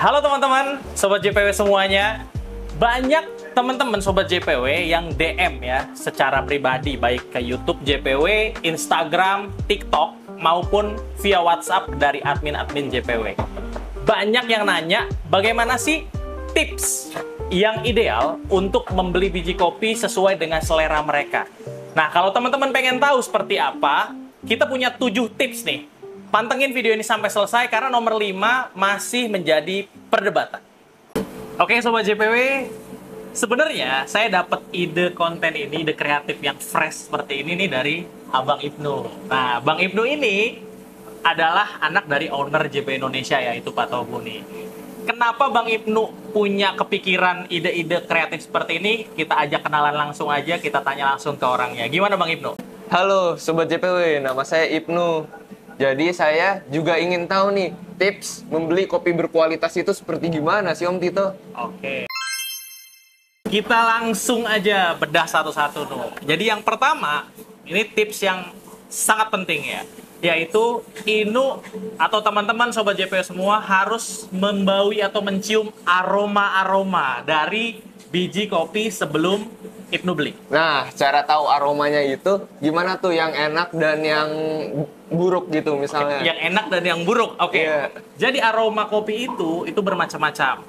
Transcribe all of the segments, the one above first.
Halo teman-teman, Sobat JPW semuanya. Banyak teman-teman Sobat JPW yang DM ya secara pribadi, baik ke YouTube JPW, Instagram, TikTok, maupun via WhatsApp dari admin-admin JPW. Banyak yang nanya, bagaimana sih tips yang ideal untuk membeli biji kopi sesuai dengan selera mereka. Nah, kalau teman-teman pengen tahu seperti apa, kita punya 7 tips nih. Pantengin video ini sampai selesai karena nomor 5 masih menjadi perdebatan. Oke Sobat JPW, sebenarnya saya dapat ide konten ini, ide kreatif yang fresh seperti ini nih dari Abang Ibnu. Nah, Bang Ibnu ini adalah anak dari owner JP Indonesia, yaitu Pak Tobu nih. Kenapa Bang Ibnu punya kepikiran ide-ide kreatif seperti ini? Kita ajak kenalan langsung aja, kita tanya langsung ke orangnya. Gimana Bang Ibnu? Halo Sobat JPW, nama saya Ibnu. Jadi saya juga ingin tahu nih, tips membeli kopi berkualitas itu seperti gimana sih Om Tito? Oke. Kita langsung aja bedah satu-satu tuh. Jadi yang pertama, ini tips yang sangat penting ya, yaitu Inu atau teman-teman Sobat JPW semua harus membaui atau mencium aroma-aroma dari biji kopi sebelum Ibnu beli. Nah, cara tahu aromanya itu gimana tuh, yang enak dan yang buruk gitu misalnya? Yang enak dan yang buruk, oke. Iya. Jadi aroma kopi itu bermacam-macam,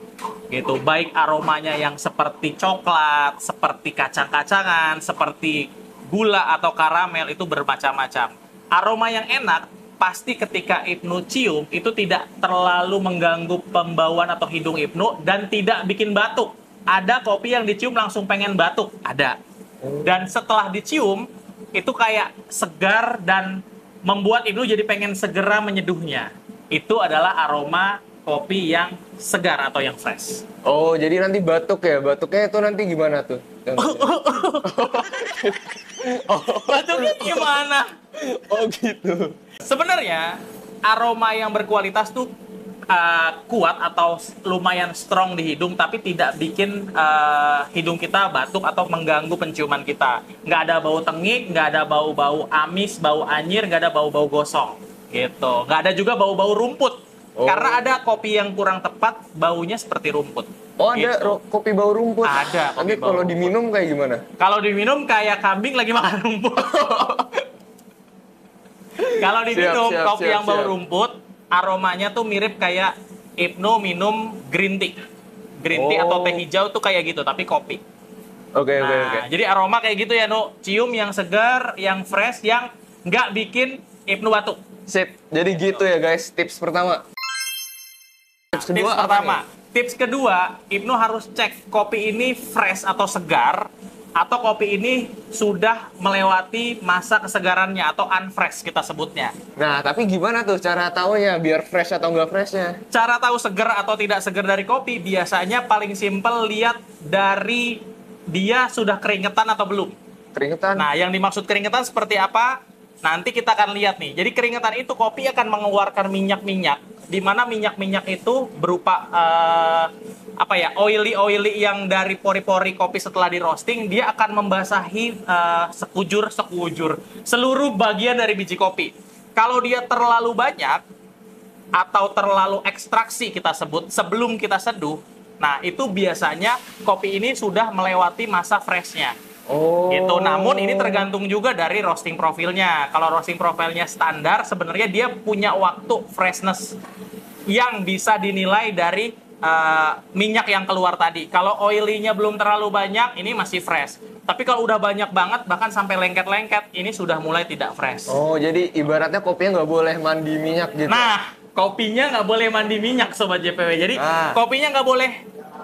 gitu. Baik aromanya yang seperti coklat, seperti kacang-kacangan, seperti gula atau karamel, itu bermacam-macam. Aroma yang enak pasti ketika Ibnu cium itu tidak terlalu mengganggu pembauan atau hidung Ibnu dan tidak bikin batuk. Ada kopi yang dicium langsung pengen batuk, ada. Dan setelah dicium itu kayak segar dan membuat Ibnu jadi pengen segera menyeduhnya. Itu adalah aroma kopi yang segar atau yang fresh. Oh, jadi nanti batuk ya? Batuknya itu nanti gimana tuh? Batuknya gimana? Oh gitu. Sebenarnya aroma yang berkualitas tuh kuat atau lumayan strong di hidung, tapi tidak bikin hidung kita batuk atau mengganggu penciuman kita. Nggak ada bau tengik, nggak ada bau-bau amis, bau anyir, nggak ada bau-bau gosong gitu. Nggak ada juga bau-bau rumput. Karena ada kopi yang kurang tepat, baunya seperti rumput. Oh, ada gitu. kopi bau rumput? Ada kopi Tapi bau kalau rumput. diminum kayak gimana? Kalau diminum kayak kambing lagi makan rumput. Kalau diminum kopi yang bau rumput, aromanya tuh mirip kayak Ibnu minum green tea. Green tea atau teh hijau tuh kayak gitu, tapi kopi. Oke. Jadi aroma kayak gitu ya, Nu. Cium yang segar, yang fresh, yang nggak bikin Ibnu batuk. Sip, jadi gitu ya guys, tips pertama. Tips kedua Tips apa pertama. nih? Tips kedua, Ibnu harus cek kopi ini fresh atau segar, atau kopi ini sudah melewati masa kesegarannya atau unfresh kita sebutnya. Nah, tapi gimana tuh cara taunya biar fresh atau nggak freshnya? Cara tahu segar atau tidak segar dari kopi, biasanya paling simpel lihat dari dia sudah keringetan atau belum. Keringetan? Nah, yang dimaksud keringetan seperti apa? Nanti kita akan lihat nih. Jadi keringetan itu kopi akan mengeluarkan minyak-minyak, di mana minyak-minyak itu berupa oily yang dari pori-pori kopi setelah di roasting, dia akan membasahi sekujur seluruh bagian dari biji kopi. Kalau dia terlalu banyak atau terlalu ekstraksi kita sebut sebelum kita seduh, nah itu biasanya kopi ini sudah melewati masa freshnya. Oh. Gitu. Namun ini tergantung juga dari roasting profilnya. Kalau roasting profilnya standar, sebenarnya dia punya waktu freshness yang bisa dinilai dari minyak yang keluar tadi. Kalau oily-nya belum terlalu banyak, ini masih fresh. Tapi kalau udah banyak banget, bahkan sampai lengket-lengket, ini sudah mulai tidak fresh. Oh, jadi ibaratnya kopinya nggak boleh mandi minyak gitu? Nah, kopinya nggak boleh mandi minyak, Sobat JPW. Jadi kopinya nggak boleh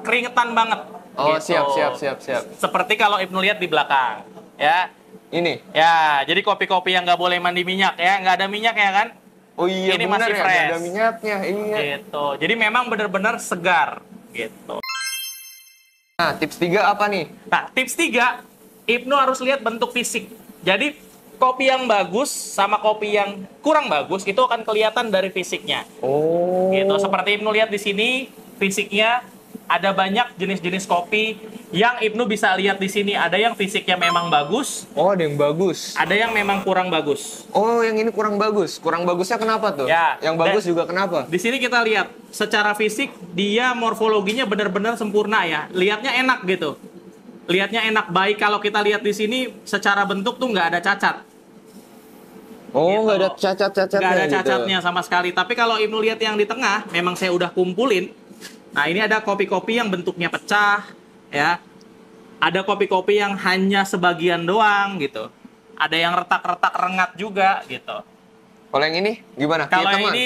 keringetan banget. Oh, gitu. siap. Seperti kalau Ibnu lihat di belakang, ya. Ini? Ya, jadi kopi-kopi yang nggak boleh mandi minyak ya, nggak ada minyak ya kan? Oh iya, Ini benar masih ya, fresh. nggak ada minyaknya, iya. Gitu. Jadi memang benar-benar segar, gitu. Nah, tips 3 apa nih? Nah, tips 3, Ibnu harus lihat bentuk fisik. Jadi kopi yang bagus sama kopi yang kurang bagus itu akan kelihatan dari fisiknya. Oh. Gitu. Seperti Ibnu lihat di sini, fisiknya Ada banyak jenis-jenis kopi yang Ibnu bisa lihat di sini. Ada yang fisiknya memang bagus, Oh, ada yang bagus. ada yang memang kurang bagus. Oh, yang ini kurang bagus. Kurang bagusnya kenapa tuh? Ya, Yang bagus dan- juga kenapa? Di sini kita lihat secara fisik dia morfologinya benar-benar sempurna ya. Lihatnya enak gitu. Lihatnya enak, baik kalau kita lihat di sini secara bentuk tuh nggak ada cacat. Oh, Gitu. nggak ada cacat-cacatnya Nggak ada gitu. cacatnya sama sekali. Tapi kalau Ibnu lihat yang di tengah, memang saya udah kumpulin. Nah, ini ada kopi-kopi yang bentuknya pecah, ya. Ada kopi-kopi yang hanya sebagian doang, gitu. Ada yang retak-retak rengat juga, gitu. Kalau yang ini gimana? Kalau Teman?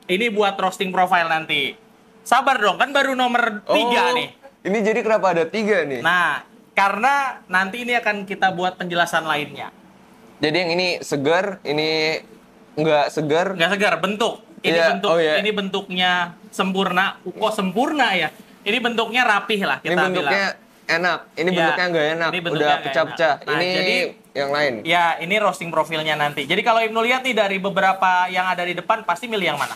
ini buat roasting profile nanti. Sabar dong, kan baru nomor 3 Oh, nih. Ini jadi kenapa ada 3 nih? Nah, karena nanti ini akan kita buat penjelasan lainnya. Jadi yang ini segar, ini nggak segar. Nggak segar, bentuk. Ini Iya, bentuk, oh iya. ini bentuknya sempurna. Kok sempurna ya? Ini bentuknya rapih lah Ini kita bentuknya bilang. enak. Ini Ya, bentuknya nggak enak. ini bentuknya Udah nggak pecah-pecah. enak. Nah, Ini jadi- yang lain. Ya, ini roasting profilnya nanti. Jadi kalau Ibnu lihat nih dari beberapa yang ada di depan, pasti milih yang mana?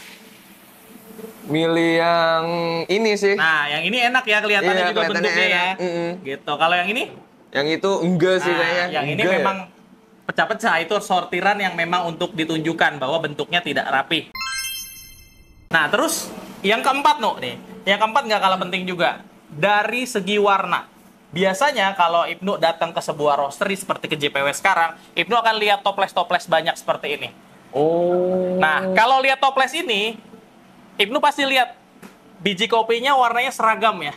Milih yang ini sih. Nah, yang ini enak ya, kelihatannya Iya, juga kelihatannya bentuknya ya. enak. Gitu. Kalau yang ini? Yang itu enggak sih Nah, kayaknya. yang ini Enggak ya? memang pecah-pecah. Itu sortiran yang memang untuk ditunjukkan bahwa bentuknya tidak rapi. Nah, terus yang keempat nih. Yang keempat nggak kalah penting juga. Dari segi warna. Biasanya kalau Ibnu datang ke sebuah roastery seperti ke JPW sekarang, Ibnu akan lihat toples-toples banyak seperti ini. Oh. Nah, kalau lihat toples ini, Ibnu pasti lihat biji kopinya warnanya seragam ya.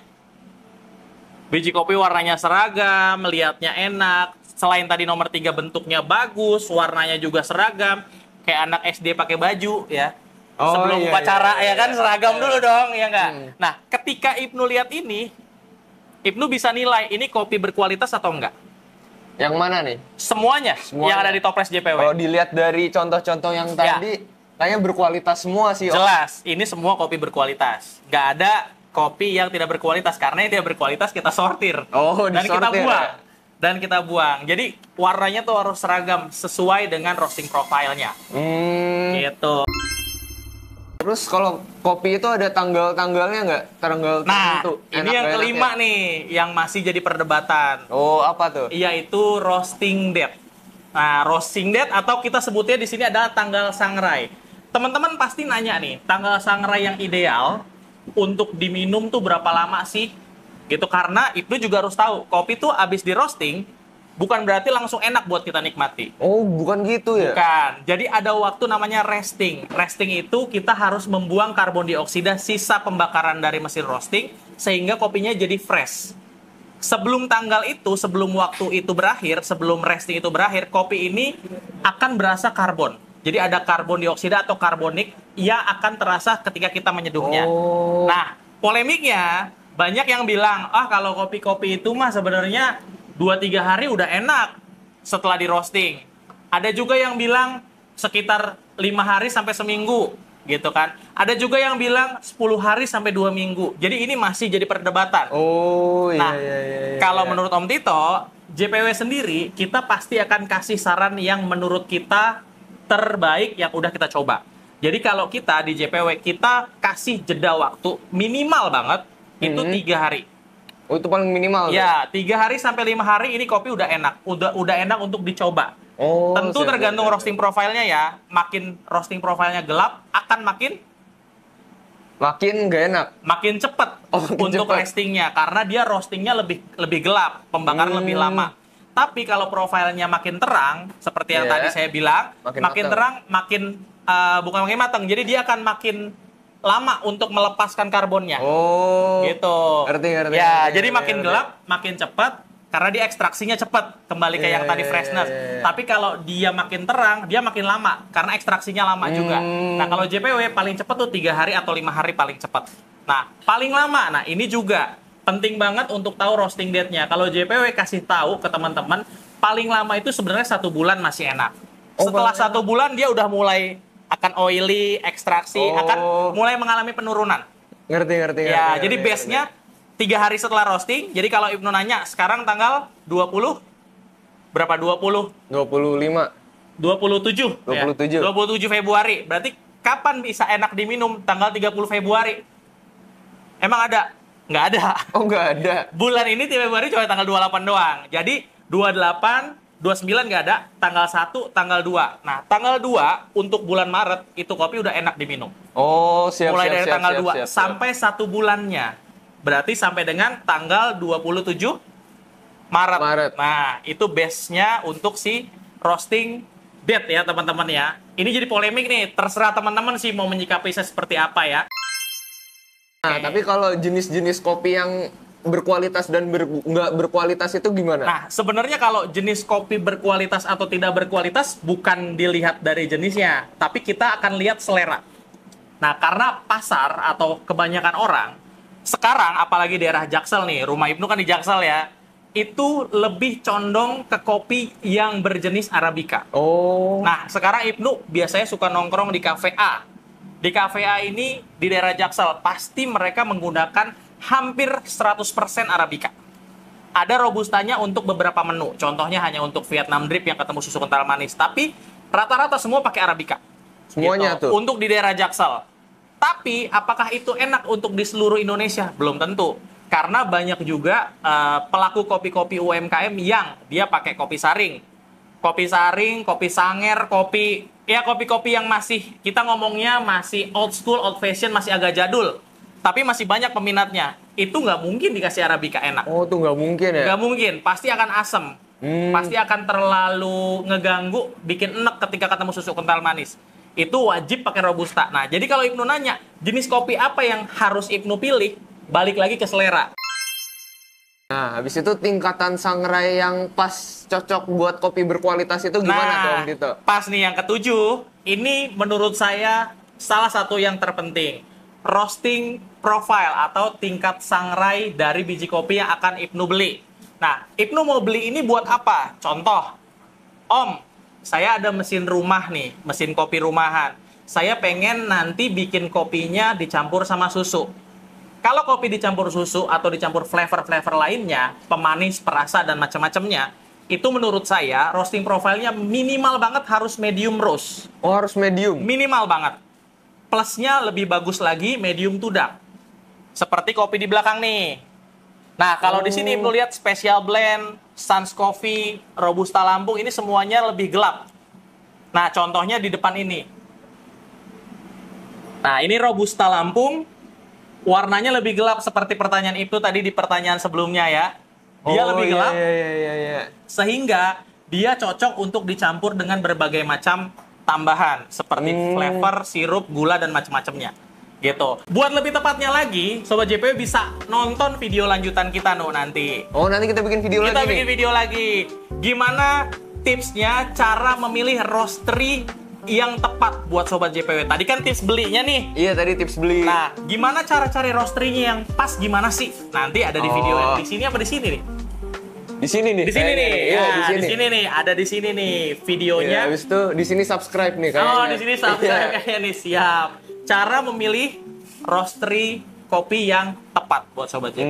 Biji kopi warnanya seragam, melihatnya enak. Selain tadi nomor 3 bentuknya bagus, warnanya juga seragam. Kayak anak SD pakai baju ya. Oh, Sebelum iya, upacara iya, ya kan iya. seragam dulu dong, ya enggak? Nah, ketika Ibnu lihat ini, Ibnu bisa nilai ini kopi berkualitas atau enggak. Yang mana nih? Semuanya, Semuanya. yang ada di toples JPW. Kalau dilihat dari contoh-contoh yang Ya. tadi, kayaknya berkualitas semua sih. Om. Jelas, ini semua kopi berkualitas. Nggak ada kopi yang tidak berkualitas. Karena yang tidak berkualitas kita sortir. Oh, dan kita disortir buang. ya? Dan kita buang. Jadi warnanya tuh harus seragam sesuai dengan roasting profile-nya. Gitu. Terus kalau kopi itu ada tanggal-tanggalnya nggak? Tanggal Nah, tertentu? ini Enak yang nggak kelima enaknya? nih, yang masih jadi perdebatan. Oh, apa tuh? Yaitu roasting date. Nah, roasting date atau kita sebutnya di sini adalah tanggal sangrai. Teman-teman pasti nanya nih, tanggal sangrai yang ideal untuk diminum tuh berapa lama sih? Gitu, karena Ibnu juga harus tahu, kopi tuh abis di roasting bukan berarti langsung enak buat kita nikmati. Oh, bukan gitu ya? Bukan. Jadi ada waktu namanya resting. Resting itu kita harus membuang karbon dioksida sisa pembakaran dari mesin roasting sehingga kopinya jadi fresh. Sebelum tanggal itu, sebelum waktu itu berakhir, sebelum resting itu berakhir, kopi ini akan berasa karbon. Jadi ada karbon dioksida atau karbonik yang akan terasa ketika kita menyeduhnya. Oh. Nah, polemiknya banyak yang bilang, kalau kopi-kopi itu mah sebenarnya 2-3 hari udah enak setelah di roasting. Ada juga yang bilang sekitar 5 hari sampai seminggu gitu kan. Ada juga yang bilang 10 hari sampai 2 minggu. Jadi ini masih jadi perdebatan. Oh, iya, Nah, iya, iya, iya. kalau menurut Om Tito, JPW sendiri kita pasti akan kasih saran yang menurut kita terbaik yang udah kita coba. Jadi kalau kita di JPW kita kasih jeda waktu minimal banget itu 3 hari. Oh, itu paling minimal tuh? Ya, 3 hari sampai 5 hari ini kopi udah enak. Udah enak untuk dicoba. Oh, Tentu siap, tergantung siap, siap. roasting profilnya ya. Makin roasting profilnya gelap, akan makin Makin nggak enak. cepet Oh, makin untuk cepet. roastingnya. Karena dia roastingnya lebih gelap, pembakaran lebih lama. Tapi kalau profilnya makin terang, seperti yang Iya. tadi saya bilang, Makin makin matang. terang, bukan makin matang. Jadi dia akan makin lama untuk melepaskan karbonnya. Oh. Gitu. Ngerti. Ya, ngerti, jadi ngerti, makin ngerti. gelap, makin cepat karena dia ekstraksinya cepat kembali ke yang tadi freshness. Tapi kalau dia makin terang, dia makin lama karena ekstraksinya lama juga. Nah, kalau JPW paling cepat tuh 3 hari atau 5 hari paling cepat. Nah, paling lama. Nah, ini juga penting banget untuk tahu roasting date-nya. Kalau JPW kasih tahu ke teman-teman, paling lama itu sebenarnya 1 bulan masih enak. Setelah 1 bulan dia udah mulai akan oily, ekstraksi, akan mulai mengalami penurunan. Ngerti. Ya, jadi base-nya 3 hari setelah roasting. Jadi kalau Ibnu nanya, sekarang tanggal 20, berapa 20? 25. 27. 27. Ya, 27 Februari. Berarti kapan bisa enak diminum? Tanggal 30 Februari. Emang ada? Nggak ada. Oh, nggak ada. Bulan ini Februari cuma tanggal 28 doang. Jadi 28, 29 nggak ada, tanggal 1, tanggal 2. Nah, tanggal 2 untuk bulan Maret itu kopi udah enak diminum. Oh, siap, Mulai siap, dari siap, tanggal siap, 2 siap, siap. sampai 1 bulannya. Berarti sampai dengan tanggal 27 Maret. Maret. Nah, itu base-nya untuk si roasting date ya, teman-teman ya. Ini jadi polemik nih, terserah teman-teman sih mau menyikapi saya seperti apa ya. Nah, tapi kalau jenis-jenis kopi yang berkualitas dan nggak berkualitas itu gimana? Nah, sebenarnya kalau jenis kopi berkualitas atau tidak berkualitas bukan dilihat dari jenisnya, tapi kita akan lihat selera. Nah, karena pasar atau kebanyakan orang sekarang, apalagi daerah Jaksel nih, rumah Ibnu kan di Jaksel ya, itu lebih condong ke kopi yang berjenis Arabica. Oh. Nah, sekarang Ibnu biasanya suka nongkrong di Cafe A. Di Cafe A ini di daerah Jaksel, pasti mereka menggunakan hampir 100% Arabica. Ada robustanya untuk beberapa menu. Contohnya hanya untuk Vietnam Drip yang ketemu susu kental manis. Tapi rata-rata semua pakai Arabica. Semuanya Gitu. tuh? Untuk di daerah Jaksel. Tapi apakah itu enak untuk di seluruh Indonesia? Belum tentu. Karena banyak juga pelaku kopi-kopi UMKM yang dia pakai kopi saring. Kopi saring, kopi sanger, kopi-kopi yang masih, kita ngomongnya masih old school, old fashion, masih agak jadul. Tapi masih banyak peminatnya. Itu nggak mungkin dikasih Arabica enak. Oh, tuh nggak mungkin ya? Nggak mungkin, pasti akan asem. Pasti akan terlalu ngeganggu, bikin enek ketika ketemu susu kental manis. Itu wajib pakai Robusta. Nah, jadi kalau Ibnu nanya, jenis kopi apa yang harus Ibnu pilih? Balik lagi ke selera. Nah, habis itu tingkatan sangrai yang pas cocok buat kopi berkualitas itu gimana tuh, Om Dito? Pas nih yang ketujuh, ini menurut saya salah satu yang terpenting. Roasting profile atau tingkat sangrai dari biji kopi yang akan Ibnu beli. Nah, Ibnu mau beli ini buat apa? Contoh, Om, saya ada mesin rumah nih, mesin kopi rumahan. Saya pengen nanti bikin kopinya dicampur sama susu. Kalau kopi dicampur susu atau dicampur flavor-flavor lainnya, pemanis, perasa, dan macam-macamnya, itu menurut saya roasting profile-nya minimal banget harus medium roast. Oh, harus medium? Minimal banget. Plusnya lebih bagus lagi medium to dark. Seperti kopi di belakang nih. Nah, kalau di sini Ibnu lihat Special Blend, Sans Coffee, Robusta Lampung, ini semuanya lebih gelap. Nah, contohnya di depan ini. Nah, ini Robusta Lampung, warnanya lebih gelap seperti pertanyaan Ibnu tadi di pertanyaan sebelumnya ya. Dia lebih gelap, iya. sehingga dia cocok untuk dicampur dengan berbagai macam tambahan seperti flavor, sirup, gula, dan macam-macamnya. Gitu. Buat lebih tepatnya lagi, Sobat JPW bisa nonton video lanjutan kita nanti. Oh, nanti kita bikin video lagi Kita bikin nih? video lagi. Gimana tipsnya cara memilih roastery yang tepat buat Sobat JPW. Tadi kan tips belinya nih. Iya, tadi tips beli. Nah, gimana cara cari roastery-nya yang pas gimana sih? Nanti ada di video yang di sini apa di sini nih? Di sini nih. Di sini nih. Iya, Nah, di sini. di sini nih. Ada di sini nih videonya. Ya, habis itu di sini subscribe nih kayaknya. Oh, di sini subscribe Iya. kayaknya nih. Siap. Cara memilih roastery kopi yang tepat buat Sobat JPW.